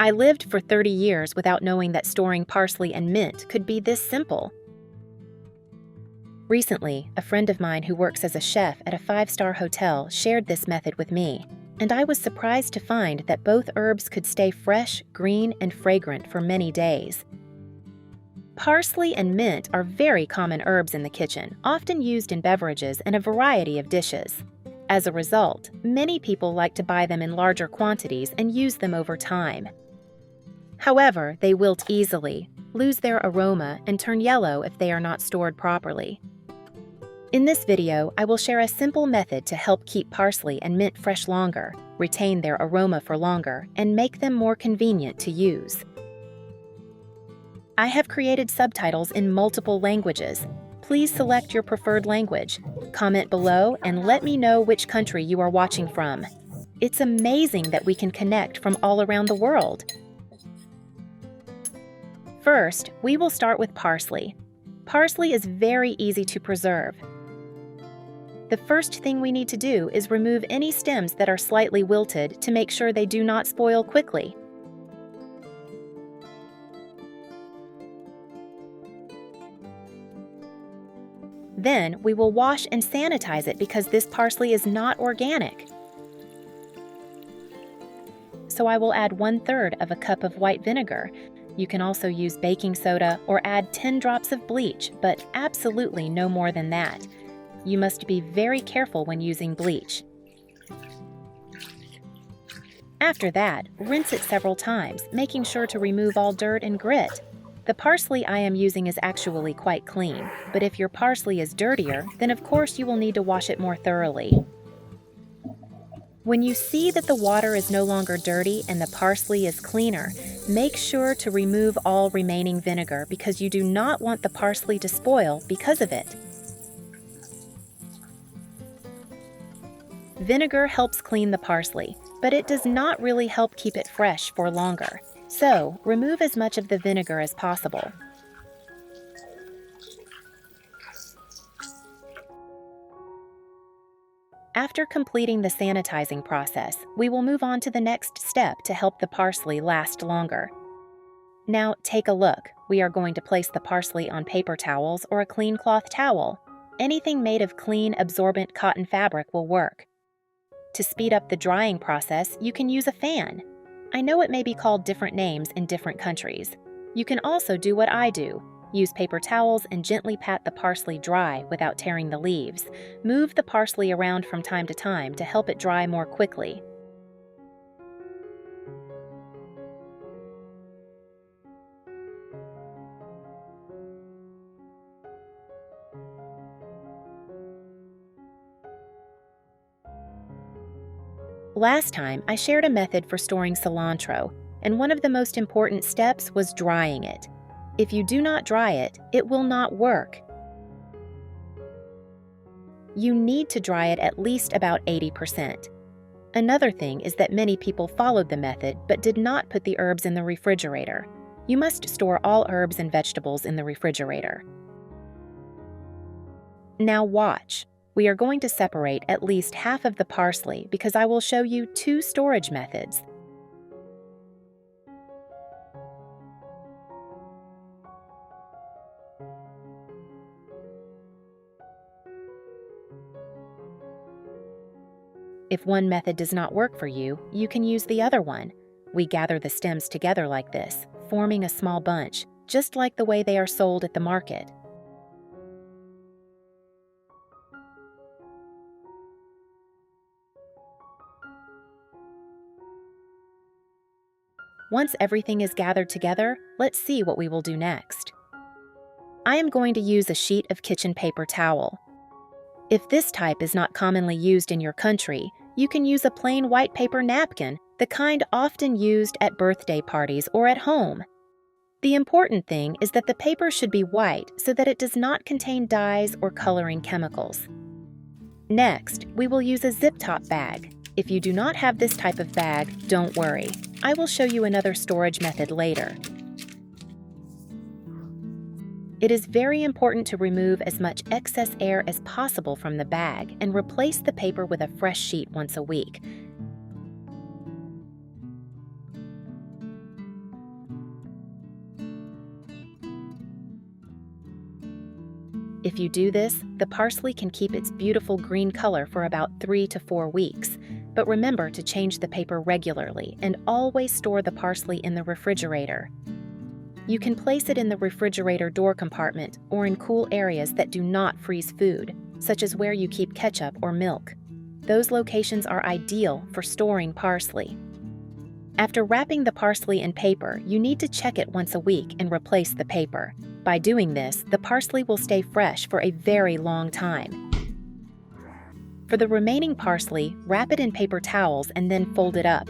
I lived for 30 years without knowing that storing parsley and mint could be this simple. Recently, a friend of mine who works as a chef at a 5-star hotel shared this method with me, and I was surprised to find that both herbs could stay fresh, green, and fragrant for many days. Parsley and mint are very common herbs in the kitchen, often used in beverages and a variety of dishes. As a result, many people like to buy them in larger quantities and use them over time. However, they wilt easily, lose their aroma, and turn yellow if they are not stored properly. In this video, I will share a simple method to help keep parsley and mint fresh longer, retain their aroma for longer, and make them more convenient to use. I have created subtitles in multiple languages. Please select your preferred language. Comment below and let me know which country you are watching from. It's amazing that we can connect from all around the world. First, we will start with parsley. Parsley is very easy to preserve. The first thing we need to do is remove any stems that are slightly wilted to make sure they do not spoil quickly. Then, we will wash and sanitize it because this parsley is not organic. So I will add 1/3 of a cup of white vinegar. You can also use baking soda or add 10 drops of bleach, but absolutely no more than that. You must be very careful when using bleach. After that, rinse it several times, making sure to remove all dirt and grit. The parsley I am using is actually quite clean, but if your parsley is dirtier, then of course you will need to wash it more thoroughly. When you see that the water is no longer dirty and the parsley is cleaner, make sure to remove all remaining vinegar because you do not want the parsley to spoil because of it. Vinegar helps clean the parsley, but it does not really help keep it fresh for longer. So, remove as much of the vinegar as possible. After completing the sanitizing process, we will move on to the next step to help the parsley last longer. Now, take a look. We are going to place the parsley on paper towels or a clean cloth towel. Anything made of clean, absorbent cotton fabric will work. To speed up the drying process, you can use a fan. I know it may be called different names in different countries. You can also do what I do. Use paper towels and gently pat the parsley dry without tearing the leaves. Move the parsley around from time to time to help it dry more quickly. Last time, I shared a method for storing cilantro, and one of the most important steps was drying it. If you do not dry it, it will not work. You need to dry it at least about 80%. Another thing is that many people followed the method but did not put the herbs in the refrigerator. You must store all herbs and vegetables in the refrigerator. Now watch. We are going to separate at least half of the parsley because I will show you 2 storage methods. If one method does not work for you, you can use the other one. We gather the stems together like this, forming a small bunch, just like the way they are sold at the market. Once everything is gathered together, let's see what we will do next. I am going to use a sheet of kitchen paper towel. If this type is not commonly used in your country, you can use a plain white paper napkin, the kind often used at birthday parties or at home. The important thing is that the paper should be white so that it does not contain dyes or coloring chemicals. Next, we will use a zip-top bag. If you do not have this type of bag, don't worry. I will show you another storage method later. It is very important to remove as much excess air as possible from the bag and replace the paper with a fresh sheet once a week. If you do this, the parsley can keep its beautiful green color for about 3 to 4 weeks. But remember to change the paper regularly and always store the parsley in the refrigerator. You can place it in the refrigerator door compartment or in cool areas that do not freeze food, such as where you keep ketchup or milk. Those locations are ideal for storing parsley. After wrapping the parsley in paper, you need to check it once a week and replace the paper. By doing this, the parsley will stay fresh for a very long time. For the remaining parsley, wrap it in paper towels and then fold it up.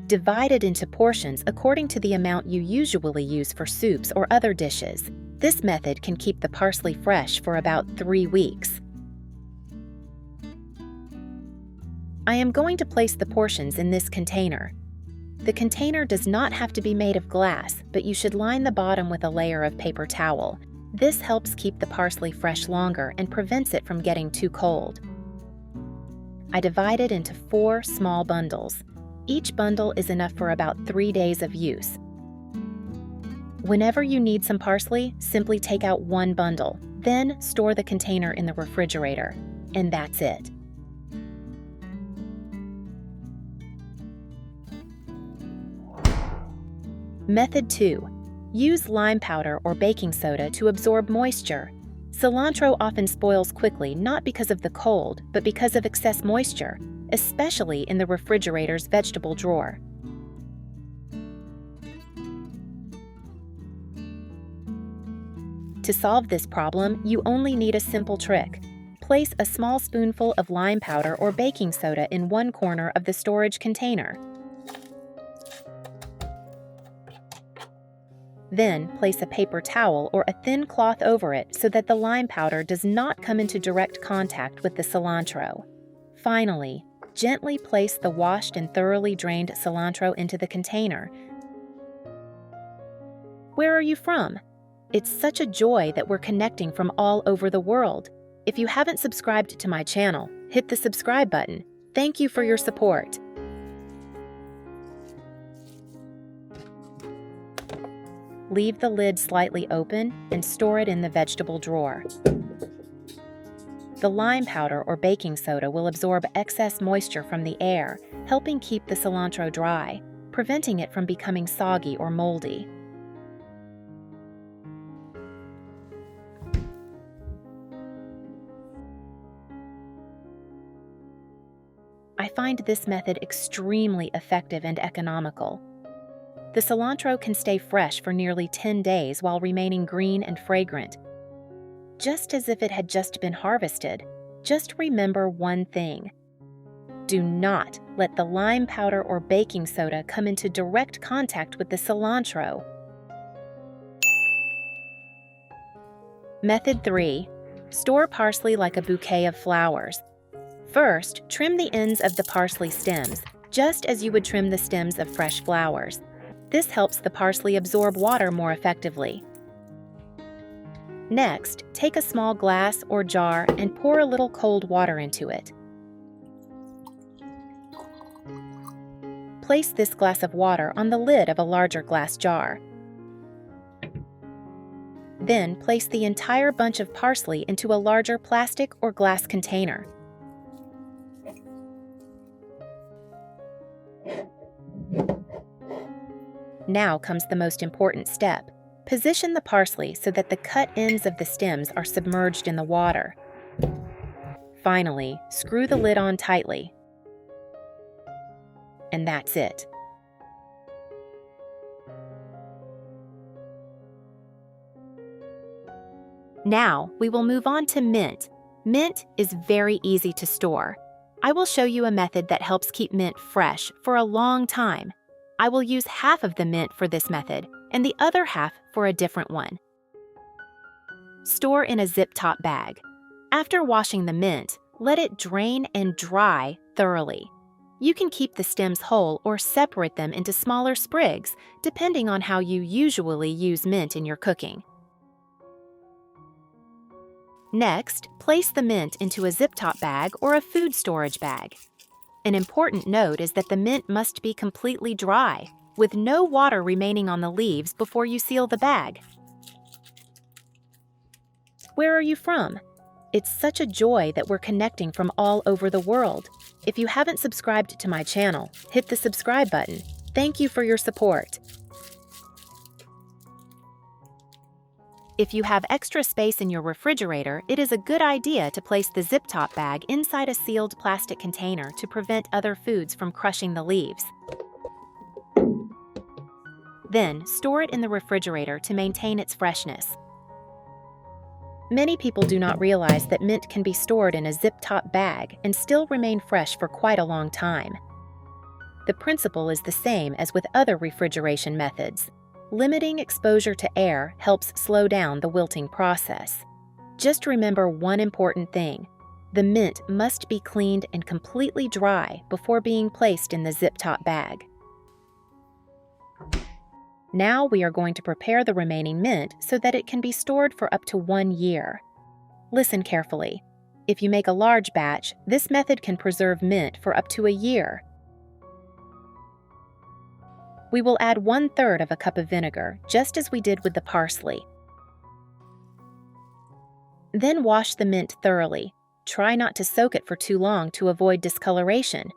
Divide it into portions according to the amount you usually use for soups or other dishes. This method can keep the parsley fresh for about 3 weeks. I am going to place the portions in this container. The container does not have to be made of glass, but you should line the bottom with a layer of paper towel. This helps keep the parsley fresh longer and prevents it from getting too cold. I divide it into 4 small bundles. Each bundle is enough for about 3 days of use. Whenever you need some parsley, simply take out 1 bundle, then store the container in the refrigerator. And that's it. Method 2. Use lime powder or baking soda to absorb moisture. Cilantro often spoils quickly not because of the cold, but because of excess moisture, especially in the refrigerator's vegetable drawer. To solve this problem, you only need a simple trick. Place a small spoonful of lime powder or baking soda in one corner of the storage container. Then, place a paper towel or a thin cloth over it so that the lime powder does not come into direct contact with the cilantro. Finally, gently place the washed and thoroughly drained cilantro into the container. Where are you from? It's such a joy that we're connecting from all over the world. If you haven't subscribed to my channel, hit the subscribe button. Thank you for your support. Leave the lid slightly open and store it in the vegetable drawer. The lime powder or baking soda will absorb excess moisture from the air, helping keep the cilantro dry, preventing it from becoming soggy or moldy. I find this method extremely effective and economical. The cilantro can stay fresh for nearly 10 days while remaining green and fragrant, just as if it had just been harvested. Just remember one thing. Do not let the lime powder or baking soda come into direct contact with the cilantro. Method 3. Store parsley like a bouquet of flowers. First, trim the ends of the parsley stems, just as you would trim the stems of fresh flowers. This helps the parsley absorb water more effectively. Next, take a small glass or jar and pour a little cold water into it. Place this glass of water on the lid of a larger glass jar. Then place the entire bunch of parsley into a larger plastic or glass container. Now comes the most important step. Position the parsley so that the cut ends of the stems are submerged in the water. Finally, screw the lid on tightly. And that's it. Now, we will move on to mint. Mint is very easy to store. I will show you a method that helps keep mint fresh for a long time. I will use half of the mint for this method and the other half for a different one. Store in a zip-top bag. After washing the mint, let it drain and dry thoroughly. You can keep the stems whole or separate them into smaller sprigs, depending on how you usually use mint in your cooking. Next, place the mint into a zip-top bag or a food storage bag. An important note is that the mint must be completely dry, with no water remaining on the leaves before you seal the bag. Where are you from? It's such a joy that we're connecting from all over the world. If you haven't subscribed to my channel, hit the subscribe button. Thank you for your support. If you have extra space in your refrigerator, it is a good idea to place the zip-top bag inside a sealed plastic container to prevent other foods from crushing the leaves. Then, store it in the refrigerator to maintain its freshness. Many people do not realize that mint can be stored in a zip-top bag and still remain fresh for quite a long time. The principle is the same as with other refrigeration methods. Limiting exposure to air helps slow down the wilting process. Just remember one important thing. The mint must be cleaned and completely dry before being placed in the zip-top bag. Now we are going to prepare the remaining mint so that it can be stored for up to 1 year. Listen carefully. If you make a large batch, this method can preserve mint for up to a year. We will add 1/3 of a cup of vinegar, just as we did with the parsley. Then wash the mint thoroughly. Try not to soak it for too long to avoid discoloration.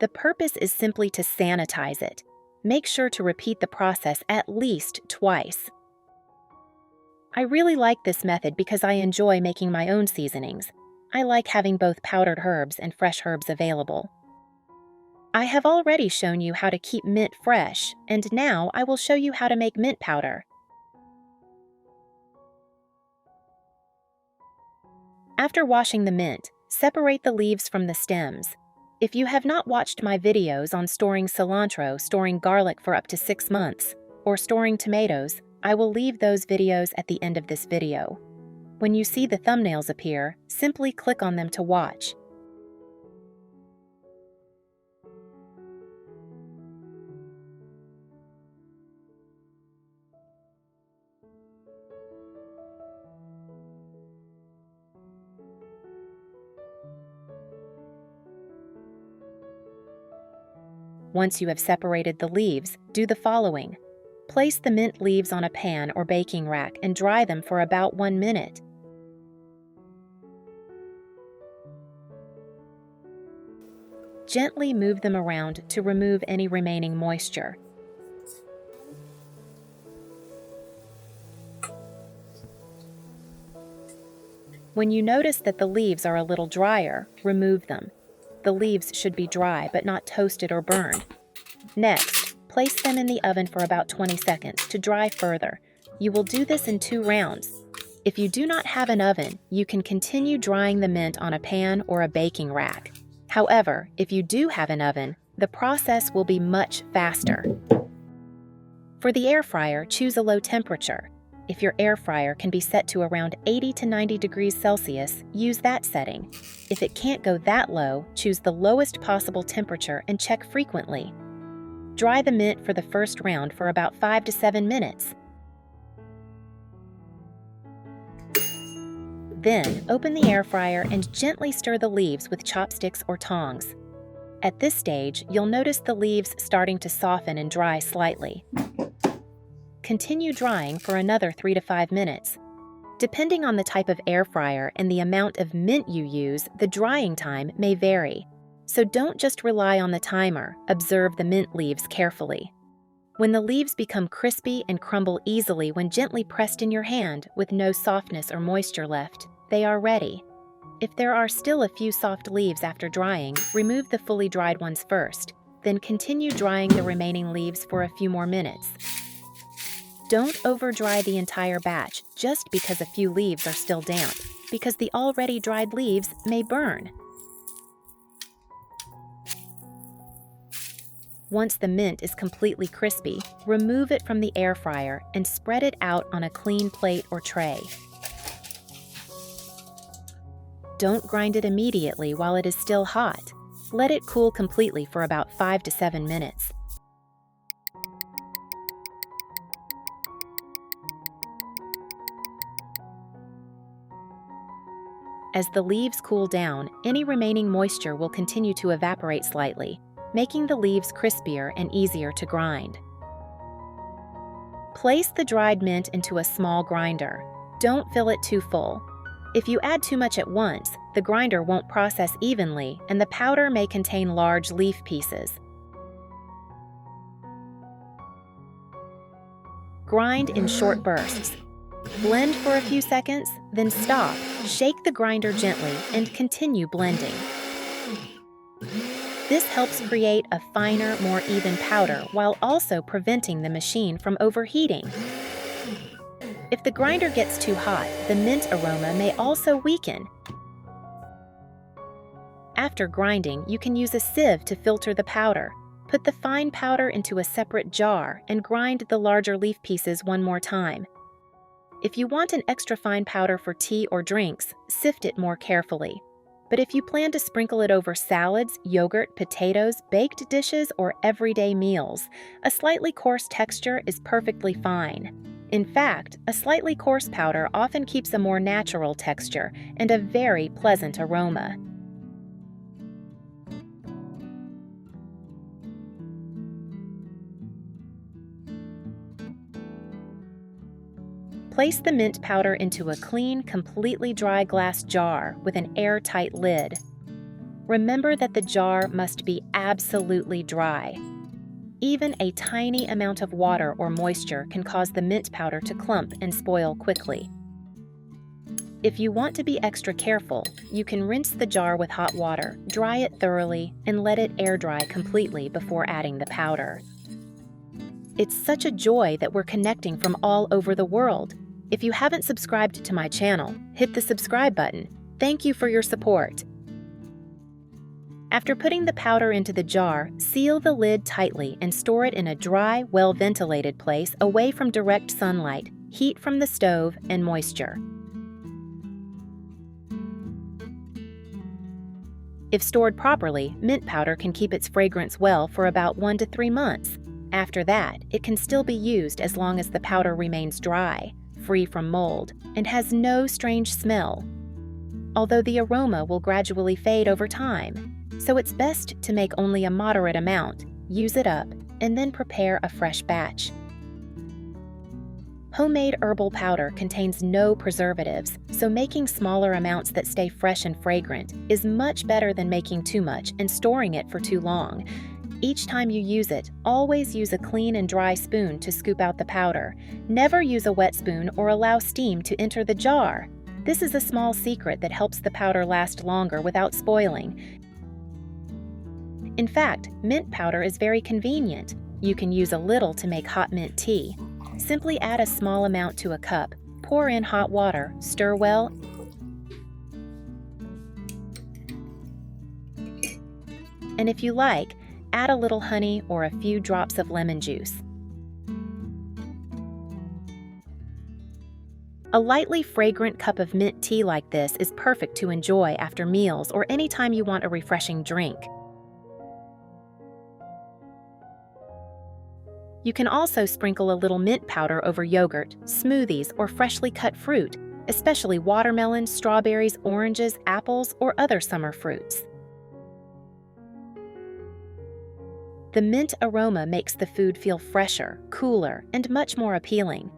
The purpose is simply to sanitize it. Make sure to repeat the process at least twice. I really like this method because I enjoy making my own seasonings. I like having both powdered herbs and fresh herbs available. I have already shown you how to keep mint fresh, and now I will show you how to make mint powder. After washing the mint, separate the leaves from the stems. If you have not watched my videos on storing cilantro, storing garlic for up to 6 months, or storing tomatoes, I will leave those videos at the end of this video. When you see the thumbnails appear, simply click on them to watch. Once you have separated the leaves, do the following. Place the mint leaves on a pan or baking rack and dry them for about 1 minute. Gently move them around to remove any remaining moisture. When you notice that the leaves are a little drier, remove them. The leaves should be dry but not toasted or burned. Next, place them in the oven for about 20 seconds to dry further. You will do this in 2 rounds. If you do not have an oven, you can continue drying the mint on a pan or a baking rack. However, if you do have an oven, the process will be much faster. For the air fryer, choose a low temperature. If your air fryer can be set to around 80 to 90 degrees Celsius, use that setting. If it can't go that low, choose the lowest possible temperature and check frequently. Dry the mint for the first round for about 5 to 7 minutes. Then, open the air fryer and gently stir the leaves with chopsticks or tongs. At this stage, you'll notice the leaves starting to soften and dry slightly. Continue drying for another 3 to 5 minutes. Depending on the type of air fryer and the amount of mint you use, the drying time may vary. So don't just rely on the timer, observe the mint leaves carefully. When the leaves become crispy and crumble easily when gently pressed in your hand with no softness or moisture left, they are ready. If there are still a few soft leaves after drying, remove the fully dried ones first, then continue drying the remaining leaves for a few more minutes. Don't over-dry the entire batch just because a few leaves are still damp, because the already dried leaves may burn. Once the mint is completely crispy, remove it from the air fryer and spread it out on a clean plate or tray. Don't grind it immediately while it is still hot. Let it cool completely for about 5 to 7 minutes. As the leaves cool down, any remaining moisture will continue to evaporate slightly, making the leaves crispier and easier to grind. Place the dried mint into a small grinder. don't fill it too full. If you add too much at once, the grinder won't process evenly and the powder may contain large leaf pieces. Grind in short bursts. Blend for a few seconds, then stop, shake the grinder gently, and continue blending. This helps create a finer, more even powder while also preventing the machine from overheating. If the grinder gets too hot, the mint aroma may also weaken. After grinding, you can use a sieve to filter the powder. Put the fine powder into a separate jar and grind the larger leaf pieces one more time. If you want an extra fine powder for tea or drinks, sift it more carefully. But if you plan to sprinkle it over salads, yogurt, potatoes, baked dishes, or everyday meals, a slightly coarse texture is perfectly fine. In fact, a slightly coarse powder often keeps a more natural texture and a very pleasant aroma. Place the mint powder into a clean, completely dry glass jar with an airtight lid. Remember that the jar must be absolutely dry. Even a tiny amount of water or moisture can cause the mint powder to clump and spoil quickly. If you want to be extra careful, you can rinse the jar with hot water, dry it thoroughly, and let it air dry completely before adding the powder. It's such a joy that we're connecting from all over the world. If you haven't subscribed to my channel, hit the subscribe button. Thank you for your support. After putting the powder into the jar, seal the lid tightly and store it in a dry, well-ventilated place away from direct sunlight, heat from the stove, and moisture. If stored properly, mint powder can keep its fragrance well for about 1 to 3 months. After that, it can still be used as long as the powder remains dry, free from mold, and has no strange smell. Although the aroma will gradually fade over time, so it's best to make only a moderate amount, use it up, and then prepare a fresh batch. Homemade herbal powder contains no preservatives, so making smaller amounts that stay fresh and fragrant is much better than making too much and storing it for too long. Each time you use it, always use a clean and dry spoon to scoop out the powder. Never use a wet spoon or allow steam to enter the jar. This is a small secret that helps the powder last longer without spoiling. In fact, mint powder is very convenient. You can use a little to make hot mint tea. Simply add a small amount to a cup, pour in hot water, stir well, and if you like, add a little honey or a few drops of lemon juice. A lightly fragrant cup of mint tea like this is perfect to enjoy after meals or anytime you want a refreshing drink. You can also sprinkle a little mint powder over yogurt, smoothies, or freshly cut fruit, especially watermelons, strawberries, oranges, apples, or other summer fruits. The mint aroma makes the food feel fresher, cooler, and much more appealing.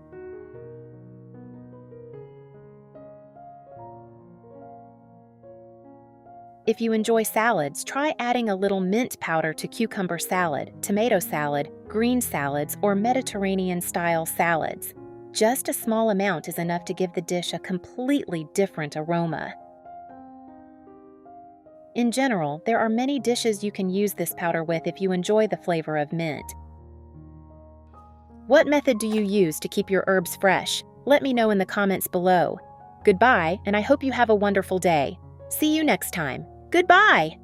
If you enjoy salads, try adding a little mint powder to cucumber salad, tomato salad, green salads, or Mediterranean-style salads. Just a small amount is enough to give the dish a completely different aroma. In general, there are many dishes you can use this powder with if you enjoy the flavor of mint. What method do you use to keep your herbs fresh? Let me know in the comments below. Goodbye, and I hope you have a wonderful day. See you next time. Goodbye!